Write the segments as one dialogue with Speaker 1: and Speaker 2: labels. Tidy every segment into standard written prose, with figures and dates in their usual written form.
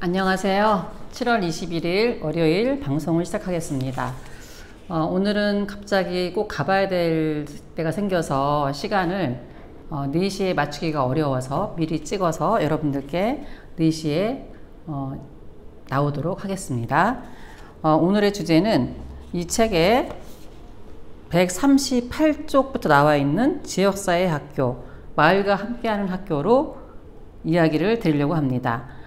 Speaker 1: 안녕하세요. 7월 21일 월요일 방송을 시작하겠습니다. 오늘은 갑자기 꼭 가봐야 될 때가 생겨서 시간을 4시에 맞추기가 어려워서 미리 찍어서 여러분들께 4시에 나오도록 하겠습니다. 오늘의 주제는 이 책에 138쪽부터 나와 있는 지역사회 학교, 마을과 함께하는 학교로 이야기를 드리려고 합니다.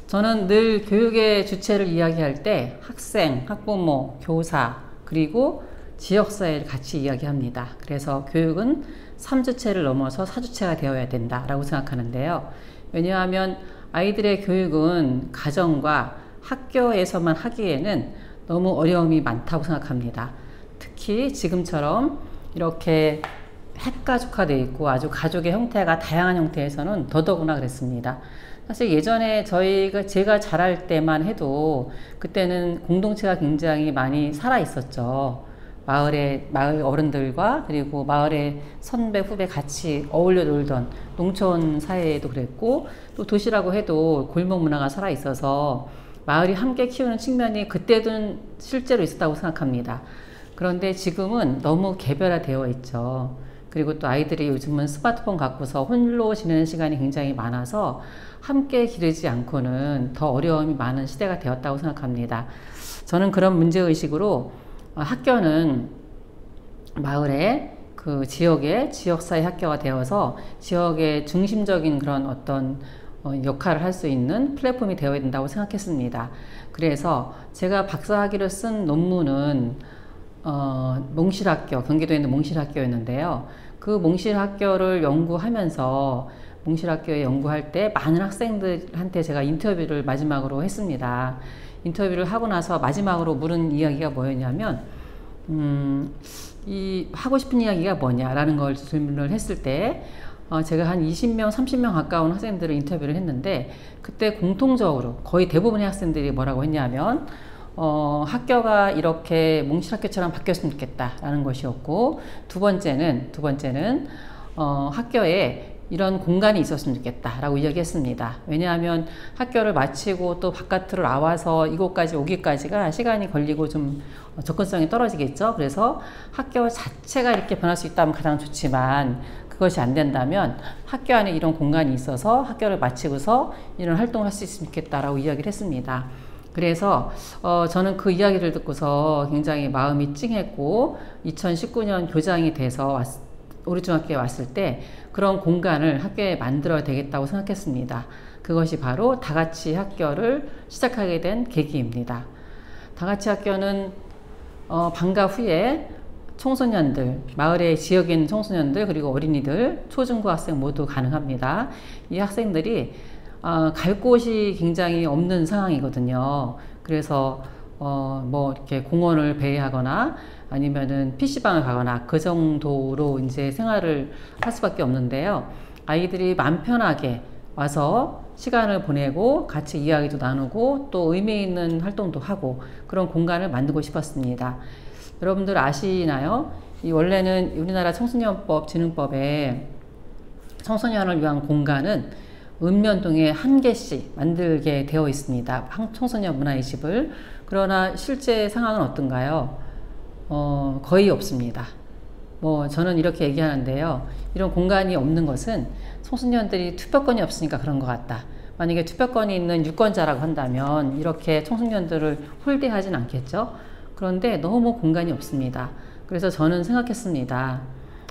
Speaker 1: 저는 늘 교육의 주체를 이야기할 때 학생, 학부모, 교사, 그리고 지역사회를 같이 이야기합니다. 그래서 교육은 3주체를 넘어서 4주체가 되어야 된다라고 생각하는데요. 왜냐하면 아이들의 교육은 가정과 학교에서만 하기에는 너무 어려움이 많다고 생각합니다. 특히 지금처럼 이렇게 핵가족화되어 있고 아주 가족의 형태가 다양한 형태에서는 더더구나 그랬습니다. 사실 예전에 제가 자랄 때만 해도 그때는 공동체가 굉장히 많이 살아 있었죠. 마을 어른들과 그리고 마을의 선배 후배 같이 어울려 놀던 농촌 사회에도 그랬고, 또 도시라고 해도 골목 문화가 살아 있어서 마을이 함께 키우는 측면이 그때도 실제로 있었다고 생각합니다. 그런데 지금은 너무 개별화되어 있죠. 그리고 또 아이들이 요즘은 스마트폰 갖고서 홀로 지내는 시간이 굉장히 많아서 함께 기르지 않고는 더 어려움이 많은 시대가 되었다고 생각합니다. 저는 그런 문제의식으로 학교는 마을의 그 지역의 지역사회 학교가 되어서 지역의 중심적인 그런 어떤 역할을 할 수 있는 플랫폼이 되어야 된다고 생각했습니다. 그래서 제가 박사학위를 쓴 논문은 몽실학교, 경기도에 있는 몽실학교였는데요. 그 몽실학교를 연구하면서 몽실학교에 연구할 때 많은 학생들한테 제가 인터뷰를 마지막으로 했습니다. 인터뷰를 하고 나서 마지막으로 물은 이야기가 뭐였냐면 이 하고 싶은 이야기가 뭐냐라는 걸 질문을 했을 때 제가 한 20명, 30명 가까운 학생들을 인터뷰를 했는데 그때 공통적으로 거의 대부분의 학생들이 뭐라고 했냐면 학교가 이렇게 몽실학교처럼 바뀌었으면 좋겠다라는 것이었고, 두 번째는 학교에 이런 공간이 있었으면 좋겠다라고 이야기했습니다. 왜냐하면 학교를 마치고 또 바깥으로 나와서 이곳까지 오기까지가 시간이 걸리고 좀 접근성이 떨어지겠죠. 그래서 학교 자체가 이렇게 변할 수 있다면 가장 좋지만 그것이 안 된다면 학교 안에 이런 공간이 있어서 학교를 마치고서 이런 활동을 할 수 있으면 좋겠다라고 이야기를 했습니다. 그래서 저는 그 이야기를 듣고서 굉장히 마음이 찡했고 2019년 교장이 돼서 우리 중학교에 왔을 때 그런 공간을 학교에 만들어야 되겠다고 생각했습니다. 그것이 바로 다같이 학교를 시작하게 된 계기입니다. 다같이 학교는 방과 후에 청소년들, 마을의 지역에 있는 청소년들 그리고 어린이들, 초중고학생 모두 가능합니다. 이 학생들이 갈 곳이 굉장히 없는 상황이거든요. 그래서 뭐 이렇게 공원을 배회하거나 아니면은 PC방을 가거나 그 정도로 이제 생활을 할 수밖에 없는데요. 아이들이 마음 편하게 와서 시간을 보내고 같이 이야기도 나누고 또 의미 있는 활동도 하고 그런 공간을 만들고 싶었습니다. 여러분들 아시나요? 원래는 우리나라 청소년법 진흥법에 청소년을 위한 공간은 읍면동에 1개씩 만들게 되어 있습니다. 청소년 문화의 집을. 그러나 실제 상황은 어떤가요? 거의 없습니다. 저는 이렇게 얘기하는데요. 이런 공간이 없는 것은 청소년들이 투표권이 없으니까 그런 것 같다. 만약에 투표권이 있는 유권자라고 한다면 이렇게 청소년들을 홀대하진 않겠죠? 그런데 너무 공간이 없습니다. 그래서 저는 생각했습니다.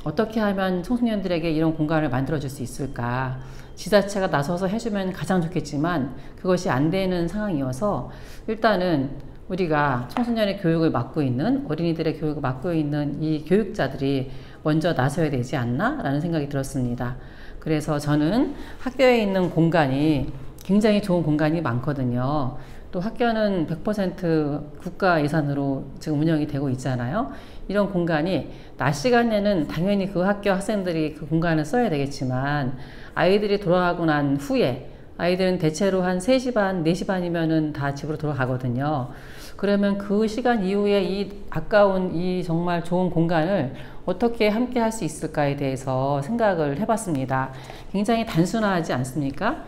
Speaker 1: 어떻게 하면 청소년들에게 이런 공간을 만들어줄 수 있을까? 지자체가 나서서 해주면 가장 좋겠지만 그것이 안 되는 상황이어서 일단은 우리가 청소년의 교육을 맡고 있는, 어린이들의 교육을 맡고 있는 이 교육자들이 먼저 나서야 되지 않나? 라는 생각이 들었습니다. 그래서 저는 학교에 있는 공간이 굉장히 좋은 공간이 많거든요. 또 학교는 100% 국가 예산으로 지금 운영이 되고 있잖아요. 이런 공간이 낮 시간에는 당연히 그 학교 학생들이 그 공간을 써야 되겠지만 아이들이 돌아가고 난 후에 아이들은 대체로 한 3시 반, 4시 반이면은 다 집으로 돌아가거든요. 그러면 그 시간 이후에 이 아까운 이 정말 좋은 공간을 어떻게 함께 할 수 있을까에 대해서 생각을 해봤습니다. 굉장히 단순하지 않습니까?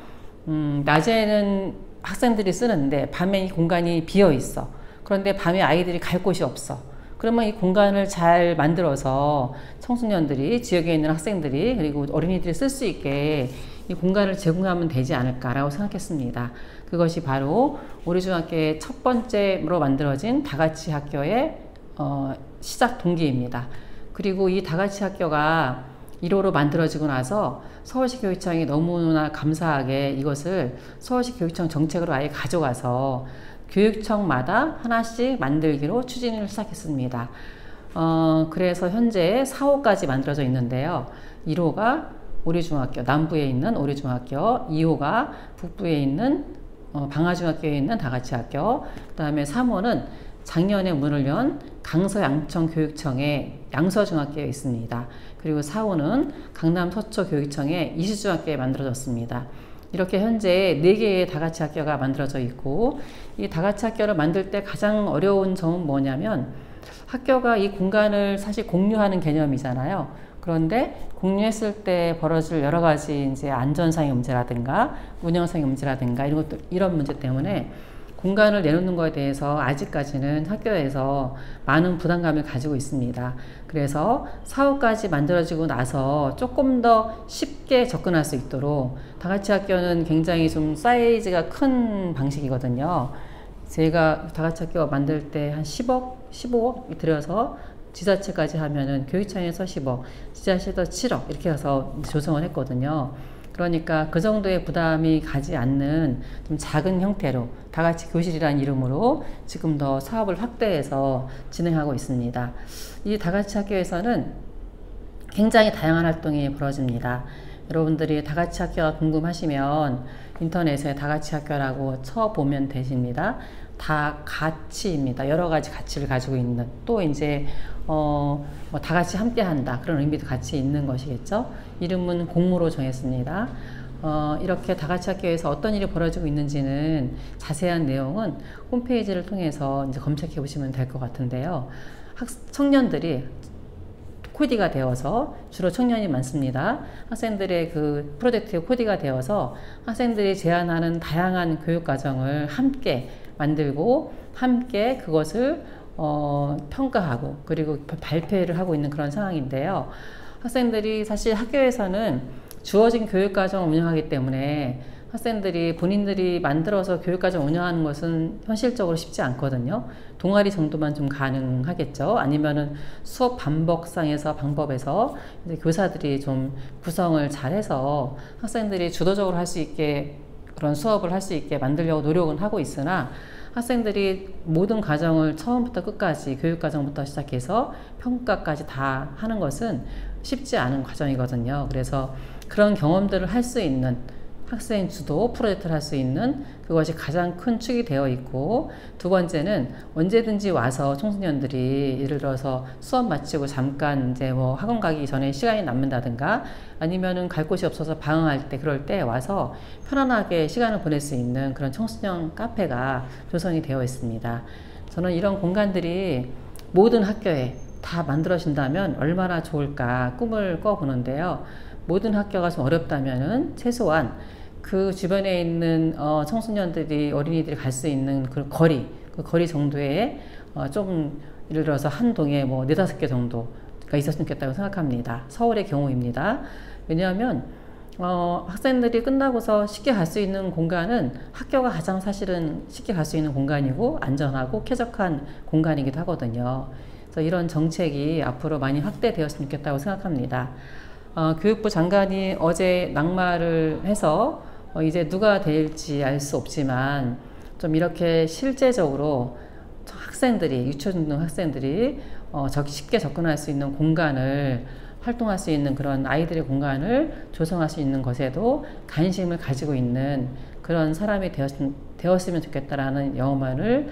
Speaker 1: 낮에는 학생들이 쓰는데 밤에 이 공간이 비어 있어. 그런데 밤에 아이들이 갈 곳이 없어. 그러면 이 공간을 잘 만들어서 청소년들이, 지역에 있는 학생들이, 그리고 어린이들이 쓸 수 있게 이 공간을 제공하면 되지 않을까라고 생각했습니다. 그것이 바로 우리 중학교의 첫 번째로 만들어진 다같이 학교의 시작 동기입니다. 그리고 이 다같이 학교가 1호로 만들어지고 나서 서울시 교육청이 너무나 감사하게 이것을 서울시 교육청 정책으로 아예 가져가서 교육청마다 하나씩 만들기로 추진을 시작했습니다. 그래서 현재 4호까지 만들어져 있는데요. 1호가 오리중학교, 남부에 있는 오리중학교, 2호가 북부에 있는 방화중학교에 있는 다같이학교, 그 다음에 3호는 작년에 문을 연 강서양천교육청의 양서중학교에 있습니다. 그리고 4호는 강남 서초교육청의 이시중학교에 만들어졌습니다. 이렇게 현재 4개의 다같이 학교가 만들어져 있고, 이 다같이 학교를 만들 때 가장 어려운 점은 뭐냐면, 학교가 이 공간을 사실 공유하는 개념이잖아요. 그런데 공유했을 때 벌어질 여러 가지 이제 안전상의 문제라든가 운영상의 문제라든가 이런 문제 때문에 공간을 내놓는 것에 대해서 아직까지는 학교에서 많은 부담감을 가지고 있습니다. 그래서 사후까지 만들어지고 나서 조금 더 쉽게 접근할 수 있도록 다같이 학교는 굉장히 좀 사이즈가 큰 방식이거든요. 제가 다같이 학교 만들 때 한 10억, 15억 들여서 지자체까지 하면은 교육청에서 10억, 지자체에서 7억 이렇게 해서 조성을 했거든요. 그러니까 그 정도의 부담이 가지 않는 좀 작은 형태로 다같이 교실이라는 이름으로 지금 더 사업을 확대해서 진행하고 있습니다. 이 다같이 학교에서는 굉장히 다양한 활동이 벌어집니다. 여러분들이 다같이 학교가 궁금하시면 인터넷에 다같이 학교라고 쳐보면 되십니다. 다 가치입니다. 여러 가지 가치를 가지고 있는, 또 이제 다 같이 함께 한다 그런 의미도 같이 있는 것이겠죠. 이름은 공모로 정했습니다. 이렇게 다같이 학교에서 어떤 일이 벌어지고 있는지는 자세한 내용은 홈페이지를 통해서 이제 검색해 보시면 될 것 같은데요. 청년들이 코디가 되어서, 주로 청년이 많습니다. 학생들의 그 프로젝트의 코디가 되어서 학생들이 제안하는 다양한 교육과정을 함께 만들고 함께 그것을 평가하고 그리고 발표를 하고 있는 그런 상황인데요. 학생들이 사실 학교에서는 주어진 교육과정을 운영하기 때문에 학생들이 본인들이 만들어서 교육과정 운영하는 것은 현실적으로 쉽지 않거든요. 동아리 정도만 좀 가능하겠죠. 아니면은 수업 방법에서 이제 교사들이 좀 구성을 잘해서 학생들이 주도적으로 할 수 있게, 그런 수업을 할 수 있게 만들려고 노력은 하고 있으나, 학생들이 모든 과정을 처음부터 끝까지 교육과정부터 시작해서 평가까지 다 하는 것은 쉽지 않은 과정이거든요. 그래서 그런 경험들을 할 수 있는, 학생 주도 프로젝트를 할 수 있는 그것이 가장 큰 축이 되어 있고, 두 번째는 언제든지 와서 청소년들이 예를 들어서 수업 마치고 잠깐 이제 뭐 학원 가기 전에 시간이 남는다든가 아니면은 갈 곳이 없어서 방황할 때, 그럴 때 와서 편안하게 시간을 보낼 수 있는 그런 청소년 카페가 조성이 되어 있습니다. 저는 이런 공간들이 모든 학교에 다 만들어진다면 얼마나 좋을까 꿈을 꿔보는데요. 모든 학교가 좀 어렵다면은 최소한 그 주변에 있는 청소년들이, 어린이들이 갈 수 있는 그 거리 정도에 좀 예를 들어서 한 동에 뭐 4-5개 정도가 있었으면 좋겠다고 생각합니다. 서울의 경우입니다. 왜냐하면 학생들이 끝나고서 쉽게 갈 수 있는 공간은 학교가 가장 사실은 쉽게 갈 수 있는 공간이고 안전하고 쾌적한 공간이기도 하거든요. 그래서 이런 정책이 앞으로 많이 확대되었으면 좋겠다고 생각합니다. 교육부 장관이 어제 낙마를 해서 이제 누가 될지 알 수 없지만 좀 이렇게 실제적으로 학생들이, 유초중등 학생들이 쉽게 접근할 수 있는 공간을, 활동할 수 있는 그런 아이들의 공간을 조성할 수 있는 것에도 관심을 가지고 있는 그런 사람이 되었으면 좋겠다라는 영혼을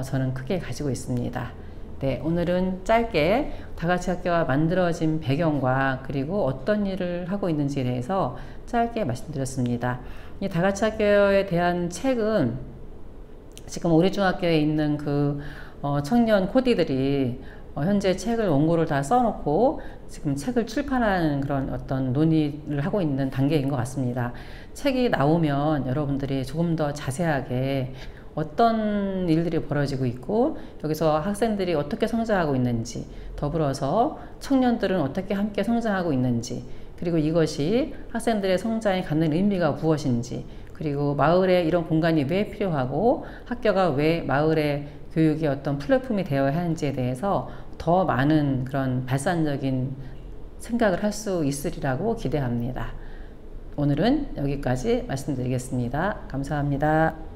Speaker 1: 저는 크게 가지고 있습니다. 네, 오늘은 짧게 다같이 학교가 만들어진 배경과 그리고 어떤 일을 하고 있는지에 대해서 짧게 말씀드렸습니다. 이 다같이 학교에 대한 책은 지금 우리 중학교에 있는 그 청년 코디들이 현재 책을 원고를 다 써놓고 지금 책을 출판하는 그런 어떤 논의를 하고 있는 단계인 것 같습니다. 책이 나오면 여러분들이 조금 더 자세하게 어떤 일들이 벌어지고 있고 여기서 학생들이 어떻게 성장하고 있는지, 더불어서 청년들은 어떻게 함께 성장하고 있는지, 그리고 이것이 학생들의 성장에 갖는 의미가 무엇인지, 그리고 마을에 이런 공간이 왜 필요하고 학교가 왜 마을의 교육의 어떤 플랫폼이 되어야 하는지에 대해서 더 많은 그런 발산적인 생각을 할 수 있으리라고 기대합니다. 오늘은 여기까지 말씀드리겠습니다. 감사합니다.